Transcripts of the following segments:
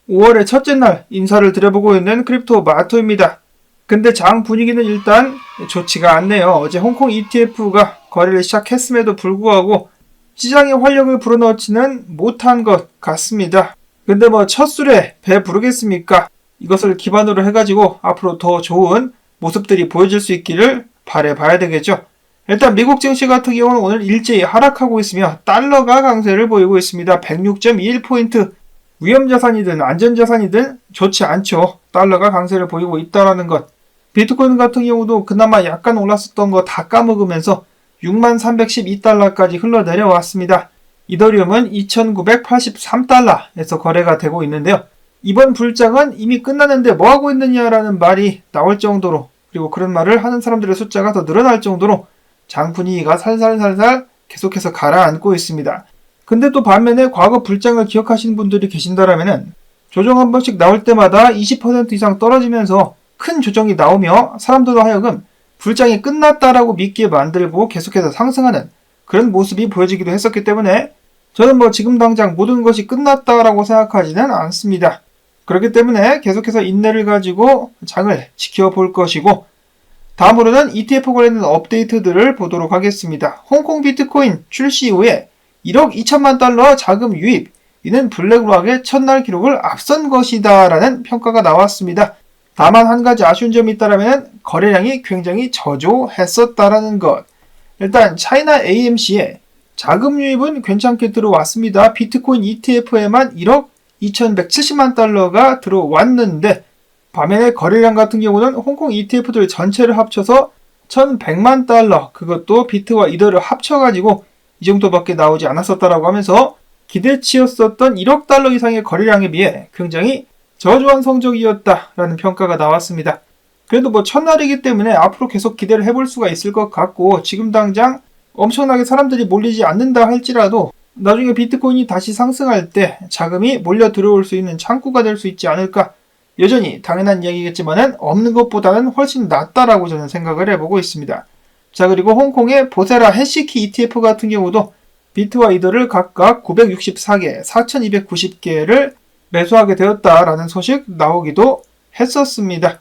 5월의 첫째 날 인사를 드려보고 있는 크립토 마토입니다. 근데 장 분위기는 일단 좋지가 않네요. 어제 홍콩 ETF가 거래를 시작했음에도 불구하고 시장의 활력을 불어넣지는 못한 것 같습니다. 근데 첫 술에 배 부르겠습니까? 이것을 기반으로 해가지고 앞으로 더 좋은 모습들이 보여질 수 있기를 바라봐야 되겠죠. 일단 미국 증시 같은 경우는 오늘 일제히 하락하고 있으며 달러가 강세를 보이고 있습니다. 106.21포인트. 위험자산이든 안전자산이든 좋지 않죠. 달러가 강세를 보이고 있다는 것. 비트코인 같은 경우도 그나마 약간 올랐었던 거 다 까먹으면서 6312달러까지 흘러내려왔습니다. 이더리움은 2983달러에서 거래가 되고 있는데요. 이번 불장은 이미 끝났는데 뭐하고 있느냐라는 말이 나올 정도로, 그리고 그런 말을 하는 사람들의 숫자가 더 늘어날 정도로 장 분위기가 살살살살 계속해서 가라앉고 있습니다. 근데 또 반면에 과거 불장을 기억하시는 분들이 계신다라면은 조정 한 번씩 나올 때마다 20% 이상 떨어지면서 큰 조정이 나오며 사람들로 하여금 불장이 끝났다라고 믿게 만들고 계속해서 상승하는 그런 모습이 보여지기도 했었기 때문에 저는 지금 당장 모든 것이 끝났다라고 생각하지는 않습니다. 그렇기 때문에 계속해서 인내를 가지고 장을 지켜볼 것이고, 다음으로는 ETF 관련된 업데이트들을 보도록 하겠습니다. 홍콩 비트코인 출시 이후에 1억 2천만 달러 자금 유입, 이는 블랙록의 첫날 기록을 앞선 것이다 라는 평가가 나왔습니다. 다만 한 가지 아쉬운 점이 있다면 거래량이 굉장히 저조했었다라는 것. 일단 차이나 AMC에 자금 유입은 괜찮게 들어왔습니다. 비트코인 ETF에만 1억 2170만 달러가 들어왔는데, 반면에 거래량 같은 경우는 홍콩 ETF들 전체를 합쳐서 1100만 달러, 그것도 비트와 이더를 합쳐가지고 이 정도밖에 나오지 않았었다라고 하면서 기대치였었던 1억 달러 이상의 거래량에 비해 굉장히 저조한 성적이었다라는 평가가 나왔습니다. 그래도 첫날이기 때문에 앞으로 계속 기대를 해볼 수가 있을 것 같고, 지금 당장 엄청나게 사람들이 몰리지 않는다 할지라도 나중에 비트코인이 다시 상승할 때 자금이 몰려 들어올 수 있는 창구가 될 수 있지 않을까. 여전히 당연한 이야기겠지만은 없는 것보다는 훨씬 낫다라고 저는 생각을 해보고 있습니다. 자, 그리고 홍콩의 보세라 해시키 ETF 같은 경우도 비트와 이더를 각각 964개, 4290개를 매수하게 되었다라는 소식 나오기도 했었습니다.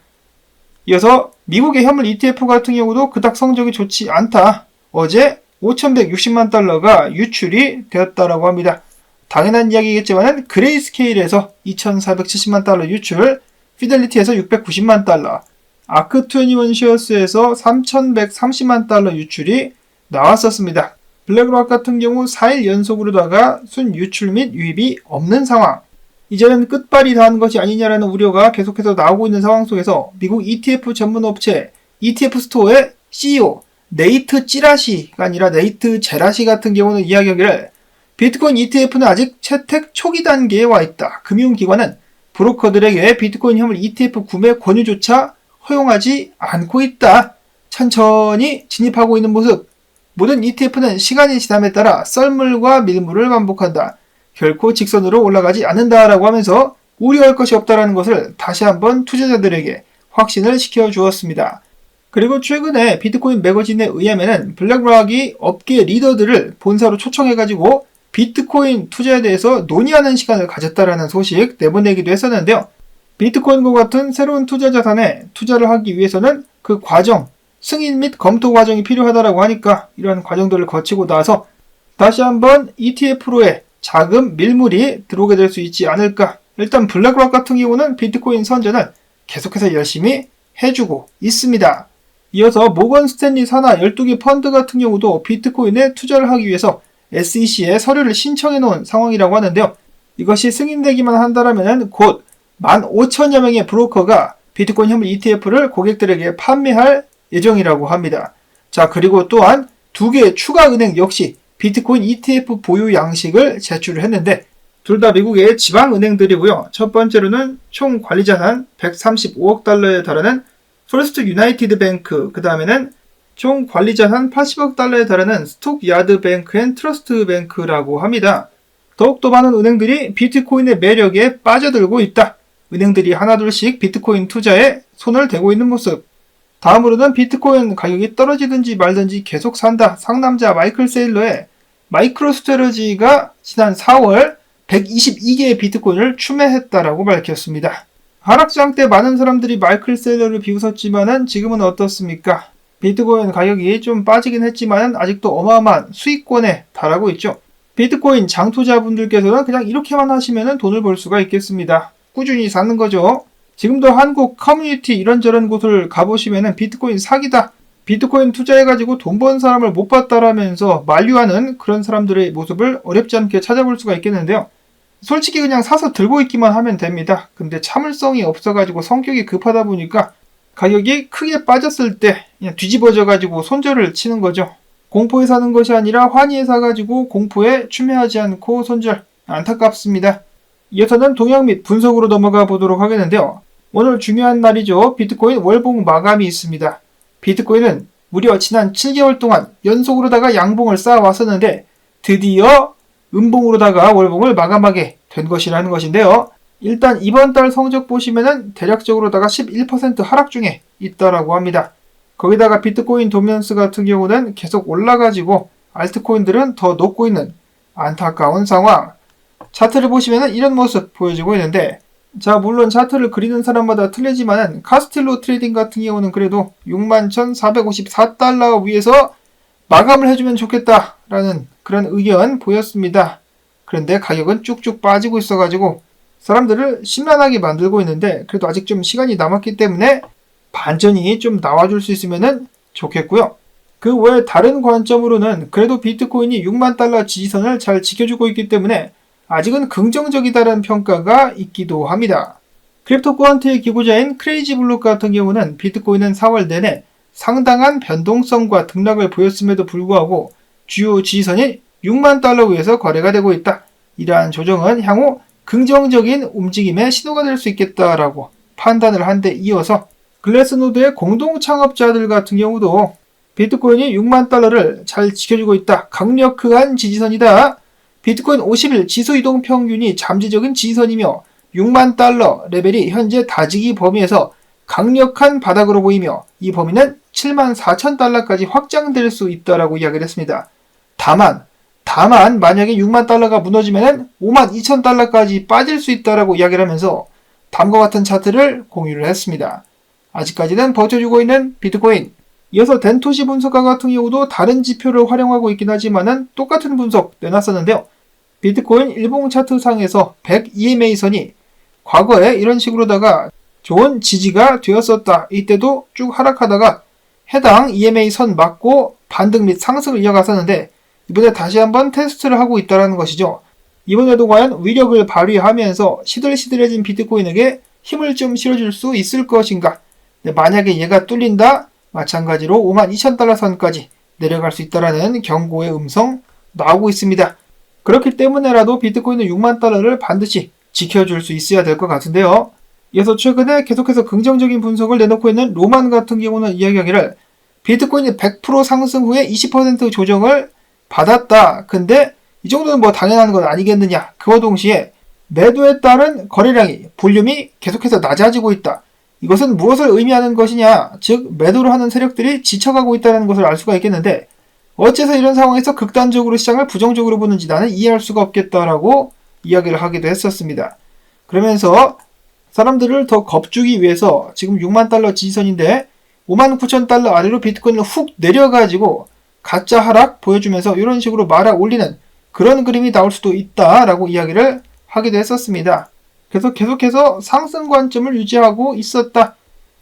이어서 미국의 현물 ETF 같은 경우도 그닥 성적이 좋지 않다. 어제 5160만 달러가 유출이 되었다라고 합니다. 당연한 이야기겠지만 그레이스케일에서 2470만 달러 유출, 피델리티에서 690만 달러, 아크21 쉐어스에서 3130만 달러 유출이 나왔었습니다. 블랙록 같은 경우 4일 연속으로다가 순 유출 및 유입이 없는 상황. 이제는 끝발이 닿은 것이 아니냐라는 우려가 계속해서 나오고 있는 상황 속에서 미국 ETF 전문 업체 ETF 스토어의 CEO 네이트 찌라시가 아니라 네이트 제라시 같은 경우는 이야기하기를, 비트코인 ETF는 아직 채택 초기 단계에 와 있다. 금융기관은 브로커들에게 비트코인 현물 ETF 구매 권유조차 허용하지 않고 있다. 천천히 진입하고 있는 모습. 모든 ETF는 시간이 지남에 따라 썰물과 밀물을 반복한다. 결코 직선으로 올라가지 않는다라고 하면서 우려할 것이 없다라는 것을 다시 한번 투자자들에게 확신을 시켜주었습니다. 그리고 최근에 비트코인 매거진에 의하면 블랙록이 업계 리더들을 본사로 초청해가지고 비트코인 투자에 대해서 논의하는 시간을 가졌다라는 소식 내보내기도 했었는데요. 비트코인과 같은 새로운 투자 자산에 투자를 하기 위해서는 그 과정, 승인 및 검토 과정이 필요하다라고 하니까 이런 과정들을 거치고 나서 다시 한번 ETF로의 자금 밀물이 들어오게 될 수 있지 않을까. 일단 블랙록 같은 경우는 비트코인 선전을 계속해서 열심히 해주고 있습니다. 이어서 모건 스탠리 산하 12개 펀드 같은 경우도 비트코인에 투자를 하기 위해서 SEC에 서류를 신청해 놓은 상황이라고 하는데요. 이것이 승인되기만 한다면 곧 15,000여 명의 브로커가 비트코인 현물 ETF를 고객들에게 판매할 예정이라고 합니다. 자, 그리고 또한 2개의 추가 은행 역시 비트코인 ETF 보유 양식을 제출을 했는데, 둘 다 미국의 지방은행들이고요. 첫 번째로는 총 관리자산 135억 달러에 달하는 퍼스트 유나이티드 뱅크, 그 다음에는 총 관리자산 80억 달러에 달하는 스톡야드 뱅크 앤 트러스트 뱅크라고 합니다. 더욱더 많은 은행들이 비트코인의 매력에 빠져들고 있다. 은행들이 하나둘씩 비트코인 투자에 손을 대고 있는 모습. 다음으로는 비트코인 가격이 떨어지든지 말든지 계속 산다. 상남자 마이클 세일러의 마이크로스트래지가 지난 4월 122개의 비트코인을 추매했다라고 밝혔습니다. 하락장 때 많은 사람들이 마이클 셀러를 비웃었지만은 지금은 어떻습니까? 비트코인 가격이 좀 빠지긴 했지만은 아직도 어마어마한 수익권에 달하고 있죠. 비트코인 장투자분들께서는 그냥 이렇게만 하시면은 돈을 벌 수가 있겠습니다. 꾸준히 사는 거죠. 지금도 한국 커뮤니티 이런저런 곳을 가보시면은 비트코인 사기다, 비트코인 투자해가지고 돈 번 사람을 못 봤다라면서 만류하는 그런 사람들의 모습을 어렵지 않게 찾아볼 수가 있겠는데요. 솔직히 그냥 사서 들고 있기만 하면 됩니다. 근데 참을성이 없어가지고 성격이 급하다 보니까 가격이 크게 빠졌을 때 그냥 뒤집어져가지고 손절을 치는 거죠. 공포에 사는 것이 아니라 환희에 사가지고 공포에 추매하지 않고 손절. 안타깝습니다. 이어서는 동향 및 분석으로 넘어가 보도록 하겠는데요. 오늘 중요한 날이죠. 비트코인 월봉 마감이 있습니다. 비트코인은 무려 지난 7개월 동안 연속으로다가 양봉을 쌓아왔었는데 드디어 음봉으로다가 월봉을 마감하게 된 것이라는 것인데요. 일단 이번 달 성적 보시면은 대략적으로다가 11% 하락 중에 있다라고 합니다. 거기다가 비트코인 도면스 같은 경우는 계속 올라가지고 알트코인들은 더 녹고 있는 안타까운 상황. 차트를 보시면은 이런 모습 보여주고 있는데, 자, 물론 차트를 그리는 사람마다 틀리지만은 카스텔로 트레이딩 같은 경우는 그래도 61,454달러 위에서 마감을 해주면 좋겠다라는 그런 의견 보였습니다. 그런데 가격은 쭉쭉 빠지고 있어가지고 사람들을 심란하게 만들고 있는데, 그래도 아직 좀 시간이 남았기 때문에 반전이 좀 나와줄 수 있으면 좋겠고요. 그 외에 다른 관점으로는 그래도 비트코인이 6만 달러 지지선을 잘 지켜주고 있기 때문에 아직은 긍정적이다라는 평가가 있기도 합니다. 크립토 쿼한트의 기고자인 크레이지블록 같은 경우는 비트코인은 4월 내내 상당한 변동성과 등락을 보였음에도 불구하고 주요 지지선이 6만 달러 위에서 거래가 되고 있다. 이러한 조정은 향후 긍정적인 움직임의 신호가 될 수 있겠다라고 판단을 한 데 이어서 글래스노드의 공동 창업자들 같은 경우도 비트코인이 6만 달러를 잘 지켜주고 있다. 강력한 지지선이다. 비트코인 50일 지수이동 평균이 잠재적인 지지선이며 6만 달러 레벨이 현재 다지기 범위에서 강력한 바닥으로 보이며 이 범위는 7만 4천 달러까지 확장될 수 있다라고 이야기를 했습니다. 다만 만약에 6만 달러가 무너지면 5만 2천 달러까지 빠질 수 있다라고 이야기를 하면서 다음과 같은 차트를 공유를 했습니다. 아직까지는 버텨주고 있는 비트코인. 이어서 덴토시 분석가 같은 경우도 다른 지표를 활용하고 있긴 하지만은 똑같은 분석 내놨었는데요. 비트코인 일봉 차트상에서 100 EMA선이 과거에 이런 식으로다가 좋은 지지가 되었었다. 이때도 쭉 하락하다가 해당 EMA 선 맞고 반등 및 상승을 이어갔었는데 이번에 다시 한번 테스트를 하고 있다는 것이죠. 이번에도 과연 위력을 발휘하면서 시들시들해진 비트코인에게 힘을 좀 실어줄 수 있을 것인가. 만약에 얘가 뚫린다, 마찬가지로 52,000달러 선까지 내려갈 수 있다라는 경고의 음성 나오고 있습니다. 그렇기 때문에라도 비트코인은 6만 달러를 반드시 지켜줄 수 있어야 될 것 같은데요. 이어서 최근에 계속해서 긍정적인 분석을 내놓고 있는 로만 같은 경우는 이야기하기를 비트코인이 100% 상승 후에 20% 조정을 받았다. 근데 이 정도는 뭐 당연한 건 아니겠느냐. 그와 동시에 매도에 따른 거래량이 볼륨이 계속해서 낮아지고 있다. 이것은 무엇을 의미하는 것이냐. 즉 매도를 하는 세력들이 지쳐가고 있다는 것을 알 수가 있겠는데 어째서 이런 상황에서 극단적으로 시장을 부정적으로 보는지 나는 이해할 수가 없겠다라고 이야기를 하기도 했었습니다. 그러면서 사람들을 더 겁주기 위해서 지금 6만 달러 지지선인데 5만 9천 달러 아래로 비트코인을 훅 내려가지고 가짜 하락 보여주면서 이런 식으로 말아 올리는 그런 그림이 나올 수도 있다라고 이야기를 하기도 했었습니다. 그래서 계속해서 상승 관점을 유지하고 있었다.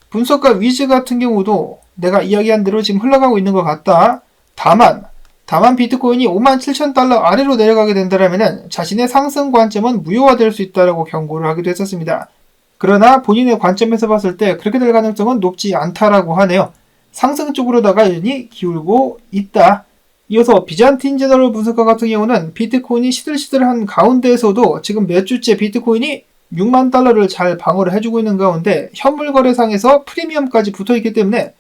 분석가 위즈 같은 경우도 내가 이야기한 대로 지금 흘러가고 있는 것 같다. 다만 비트코인이 5만 7천 달러 아래로 내려가게 된다면 자신의 상승 관점은 무효화될 수 있다라고 경고를 하기도 했었습니다. 그러나 본인의 관점에서 봤을 때 그렇게 될 가능성은 높지 않다라고 하네요. 상승 쪽으로다가 여전히 기울고 있다. 이어서 비잔틴 제너럴 분석가 같은 경우는 비트코인이 시들시들한 가운데에서도 지금 몇 주째 비트코인이 6만 달러를 잘 방어를 해주고 있는 가운데 현물 거래상에서 프리미엄까지 붙어있기 때문에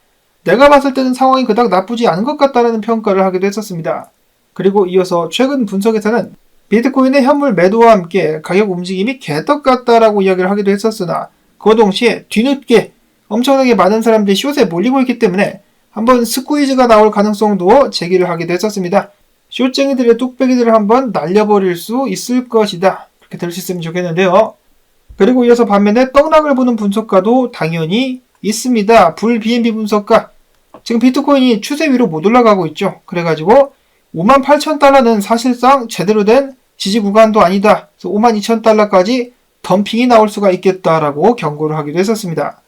내가 봤을 때는 상황이 그닥 나쁘지 않은 것 같다라는 평가를 하기도 했었습니다. 그리고 이어서 최근 분석에서는 비트코인의 현물 매도와 함께 가격 움직임이 개떡 같다라고 이야기를 하기도 했었으나 그 동시에 뒤늦게 엄청나게 많은 사람들이 숏에 몰리고 있기 때문에 한번 스쿠이즈가 나올 가능성도 제기를 하기도 했었습니다. 숏쟁이들의 뚝배기들을 한번 날려버릴 수 있을 것이다. 그렇게 될 수 있으면 좋겠는데요. 그리고 이어서 반면에 떡락을 보는 분석가도 당연히 있습니다. 불 BNB 분석가. 지금 비트코인이 추세 위로 못 올라가고 있죠. 그래가지고 58,000달러는 사실상 제대로 된 지지 구간도 아니다. 그래서 52,000달러까지 덤핑이 나올 수가 있겠다라고 경고를 하기도 했었습니다.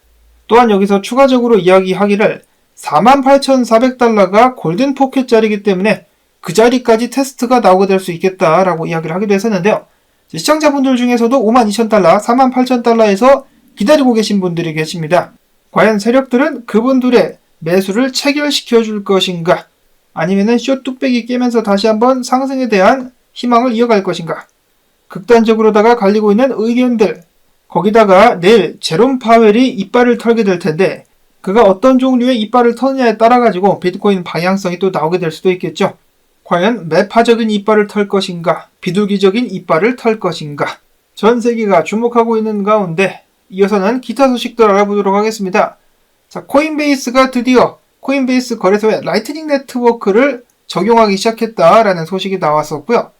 또한 여기서 추가적으로 이야기하기를 48,400달러가 골든 포켓 자리이기 때문에 그 자리까지 테스트가 나오게 될 수 있겠다라고 이야기를 하기도 했었는데요. 시청자분들 중에서도 52,000달러, 48,000달러에서 기다리고 계신 분들이 계십니다. 과연 세력들은 그분들의 매수를 체결시켜 줄 것인가? 아니면은 숏 뚝배기 깨면서 다시 한번 상승에 대한 희망을 이어갈 것인가? 극단적으로다가 갈리고 있는 의견들, 거기다가 내일 제롬 파웰이 이빨을 털게 될 텐데 그가 어떤 종류의 이빨을 터느냐에 따라 가지고 비트코인 방향성이 또 나오게 될 수도 있겠죠. 과연 매파적인 이빨을 털 것인가, 비둘기적인 이빨을 털 것인가. 전 세계가 주목하고 있는 가운데 이어서는 기타 소식들 알아보도록 하겠습니다. 자, 코인베이스가 드디어 코인베이스 거래소에 라이트닝 네트워크를 적용하기 시작했다라는 소식이 나왔었고요.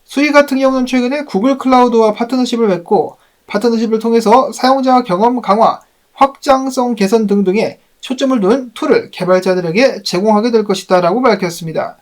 수위 같은 경우는 최근에 구글 클라우드와 파트너십을 맺고 파트너십을 통해서 사용자 경험 강화, 확장성 개선 등등에 초점을 둔 툴을 개발자들에게 제공하게 될 것이다 라고 밝혔습니다.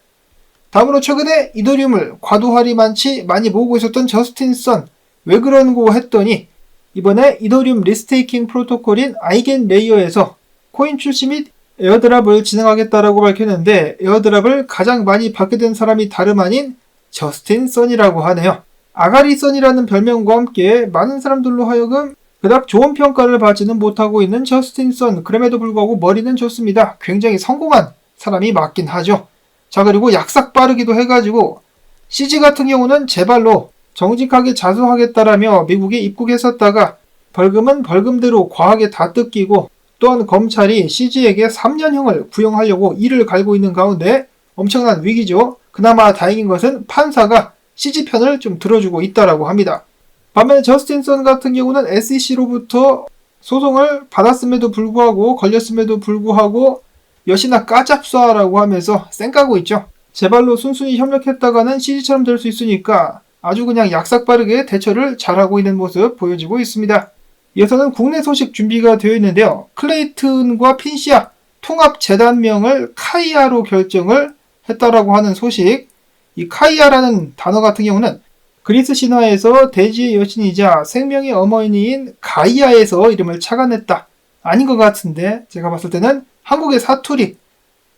다음으로 최근에 이더리움을 과도할이 많이 모으고 있었던 저스틴 선, 왜 그런고 했더니 이번에 이더리움 리스테이킹 프로토콜인 아이겐 레이어에서 코인 출시 및 에어드랍을 진행하겠다라고 밝혔는데 에어드랍을 가장 많이 받게 된 사람이 다름 아닌 저스틴 선이라고 하네요. 아가리 선이라는 별명과 함께 많은 사람들로 하여금 그닥 좋은 평가를 받지는 못하고 있는 저스틴 선. 그럼에도 불구하고 머리는 좋습니다. 굉장히 성공한 사람이 맞긴 하죠. 자, 그리고 약삭 빠르기도 해가지고 CG 같은 경우는 제발로 정직하게 자수하겠다라며 미국에 입국했었다가 벌금은 벌금대로 과하게 다 뜯기고 또한 검찰이 CG에게 3년형을 구형하려고 이를 갈고 있는 가운데 엄청난 위기죠. 그나마 다행인 것은 판사가 CG 편을 좀 들어주고 있다라고 합니다. 반면에 저스틴 선 같은 경우는 SEC로부터 소송을 받았음에도 불구하고 걸렸음에도 불구하고 여시나 까잡쏴라고 하면서 쌩까고 있죠. 제발로 순순히 협력했다가는 CG처럼 될 수 있으니까 아주 그냥 약삭 빠르게 대처를 잘하고 있는 모습 보여지고 있습니다. 이어서는 국내 소식 준비가 되어 있는데요. 클레이튼과 핀시아 통합 재단명을 카이아로 결정을 했다라고 하는 소식. 이 카이아라는 단어 같은 경우는 그리스 신화에서 대지의 여신이자 생명의 어머니인 가이아에서 이름을 착안했다. 아닌 것 같은데 제가 봤을 때는 한국의 사투리,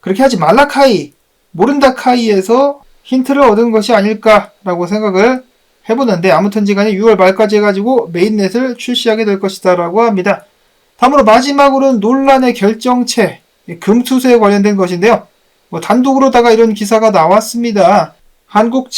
그렇게 하지 말라 카이, 모른다 카이에서 힌트를 얻은 것이 아닐까라고 생각을 해보는데 아무튼지 간에 6월 말까지 해가지고 메인넷을 출시하게 될 것이다 라고 합니다. 다음으로 마지막으로는 논란의 결정체, 금투세에 관련된 것인데요. 단독으로다가 이런 기사가 나왔습니다.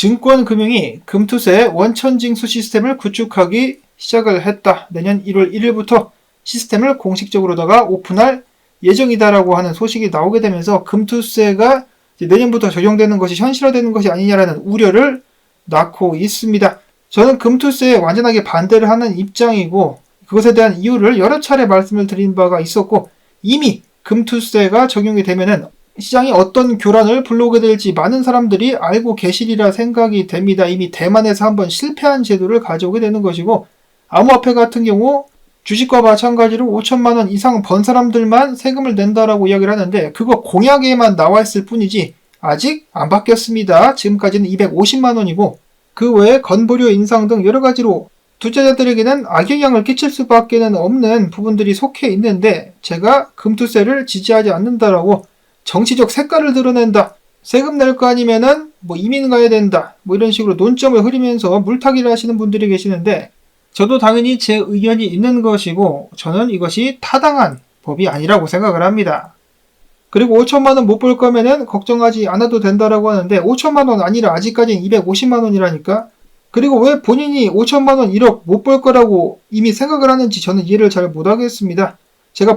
한국증권금융이 금투세 원천징수 시스템을 구축하기 시작을 했다. 내년 1월 1일부터 시스템을 공식적으로다가 오픈할 예정이다라고 하는 소식이 나오게 되면서 금투세가 내년부터 적용되는 것이 현실화되는 것이 아니냐라는 우려를 낳고 있습니다. 저는 금투세에 완전하게 반대를 하는 입장이고 그것에 대한 이유를 여러 차례 말씀을 드린 바가 있었고 이미 금투세가 적용이 되면은 시장이 어떤 교란을 불러오게 될지 많은 사람들이 알고 계시리라 생각이 됩니다. 이미 대만에서 한번 실패한 제도를 가져오게 되는 것이고 암호화폐 같은 경우 주식과 마찬가지로 5천만 원 이상 번 사람들만 세금을 낸다라고 이야기를 하는데 그거 공약에만 나와 있을 뿐이지 아직 안 바뀌었습니다. 지금까지는 250만 원이고 그 외에 건보료 인상 등 여러 가지로 투자자들에게는 악영향을 끼칠 수밖에 없는 부분들이 속해 있는데 제가 금투세를 지지하지 않는다라고 정치적 색깔을 드러낸다. 세금 낼 거 아니면은 이민 가야 된다. 이런 식으로 논점을 흐리면서 물타기를 하시는 분들이 계시는데 저도 당연히 제 의견이 있는 것이고 저는 이것이 타당한 법이 아니라고 생각을 합니다. 그리고 5천만 원 못 벌 거면은 걱정하지 않아도 된다라고 하는데 5천만 원 아니라 아직까지는 250만 원이라니까. 그리고 왜 본인이 5천만 원 1억 못 벌 거라고 이미 생각을 하는지 저는 이해를 잘 못하겠습니다. 제가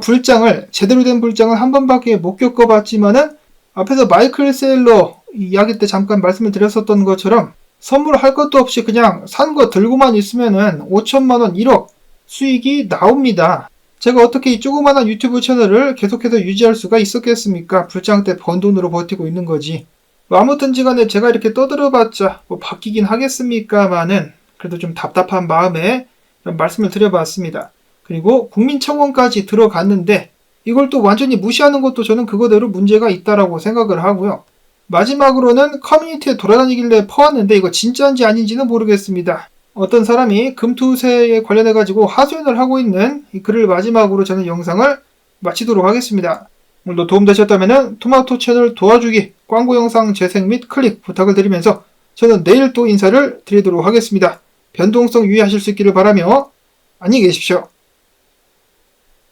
제대로 된 불장을 한 번밖에 못 겪어봤지만은 앞에서 마이클 세일러 이야기 때 잠깐 말씀을 드렸었던 것처럼 선물할 것도 없이 그냥 산 거 들고만 있으면은 5천만 원 1억 수익이 나옵니다. 제가 어떻게 이 조그마한 유튜브 채널을 계속해서 유지할 수가 있었겠습니까? 불장 때 번 돈으로 버티고 있는 거지. 아무튼지 간에 제가 이렇게 떠들어봤자 바뀌긴 하겠습니까마는 그래도 좀 답답한 마음에 이런 말씀을 드려봤습니다. 그리고 국민청원까지 들어갔는데 이걸 또 완전히 무시하는 것도 저는 그거대로 문제가 있다라고 생각을 하고요. 마지막으로는 커뮤니티에 돌아다니길래 퍼왔는데 이거 진짜인지 아닌지는 모르겠습니다. 어떤 사람이 금투세에 관련해가지고 하소연을 하고 있는 이 글을 마지막으로 저는 영상을 마치도록 하겠습니다. 오늘도 도움되셨다면 토마토 채널 도와주기, 광고 영상 재생 및 클릭 부탁을 드리면서 저는 내일 또 인사를 드리도록 하겠습니다. 변동성 유의하실 수 있기를 바라며 안녕히 계십시오.